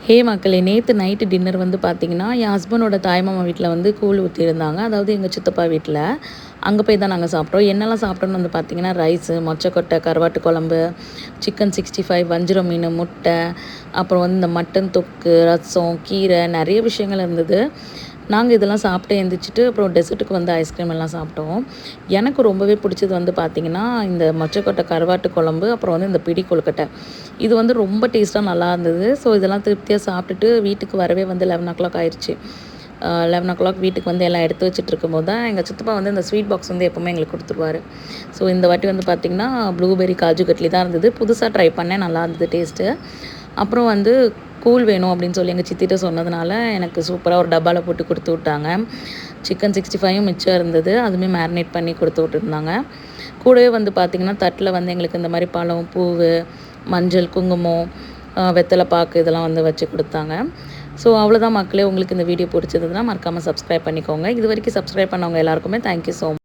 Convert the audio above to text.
ஹே மக்களே! நேத்து night dinner வந்து பார்த்தீங்கன்னா, என் ஹஸ்பண்டோட தாய்மாமா வீட்ல வந்து கூழ் ஊத்தியிருந்தாங்க. அதாவது எங்க சித்தப்பா வீட்ல. அங்க போய் தான் நாங்க சாப்பிட்டோம். என்னலாம் சாப்பிட்டோம்னு வந்து பார்த்தீங்கன்னா, ரைஸு, மொச்சக்கொட்டை, கருவாட்டு குழம்பு, சிக்கன் 65, வஞ்சரம் மீன், முட்டை, அப்புறம் வந்து இந்த மட்டன் தொக்கு, ரசம், கீரை நெறைய விஷயங்கள் இருந்தது. நாங்க இதெல்லாம் சாப்பிட்டு எந்திரிச்சுட்டு, அப்புறம் டெசர்ட்டுக்கு வந்து ஐஸ்கிரீம் எல்லாம் சாப்பிட்டோம். எனக்கு ரொம்பவே பிடிச்சது வந்து பார்த்தீங்கன்னா, இந்த மொச்சக்கொட்டை கருவாட்டு குழம்பு, அப்புறம் வந்து இந்த பிடி கொழுக்கட்டை. இது வந்து ரொம்ப டேஸ்ட்டா நல்லா இருந்தது. ஸோ இதெல்லாம் திருப்தியா சாப்பிட்டுட்டு வீட்டுக்கு வரவே வந்து 11:00 ஆயிருச்சு. 11:00 வீட்டுக்கு வந்து எல்லாம் எடுத்து வச்சுட்டு இருக்கும்போது தான் எங்க சித்தப்பா வந்து இந்த ஸ்வீட் பாக்ஸ் வந்து எப்பவுமே எங்களுக்கு குடுத்துருவாரு. ஸோ இந்த வாட்டி வந்து பார்த்திங்கன்னா, ப்ளூபெர்ரி காஜு கட்லி தான் இருந்தது. புதுசா ட்ரை பண்ணேன். நல்லா இருந்தது டேஸ்ட்டு. அப்புறம் வந்து கூழ் வேணும் அப்படின்னு சொல்லி எங்க சித்திட்ட சொன்னதுனால, எனக்கு சூப்பரா ஒரு டப்பால போட்டு குடுத்து விட்டாங்க. சிக்கன் 65யும் மிச்சம் இருந்தது. அதுவுமே மேரினேட் பண்ணி குடுத்து விட்டுருந்தாங்க. கூடவே வந்து பார்த்திங்கன்னா, தட்டில வந்து எங்களுக்கு இந்த மாரி பழம், பூவு, மஞ்சள், குங்குமம், வெத்தலை பாக்கு இதெல்லாம் வந்து வச்சு குடுத்தாங்க. ஸோ அவ்வளோதான் மக்களே. உங்களுக்கு இந்த வீடியோ பிடிச்சிருந்ததுன்னா மறக்காம சப்ஸ்கிரைப் பண்ணிக்கோங்க. இதுவரைக்கும் சப்ஸ்கிரைப் பண்ணவங்க எல்லாருக்குமே தேங்க் யூ ஸோ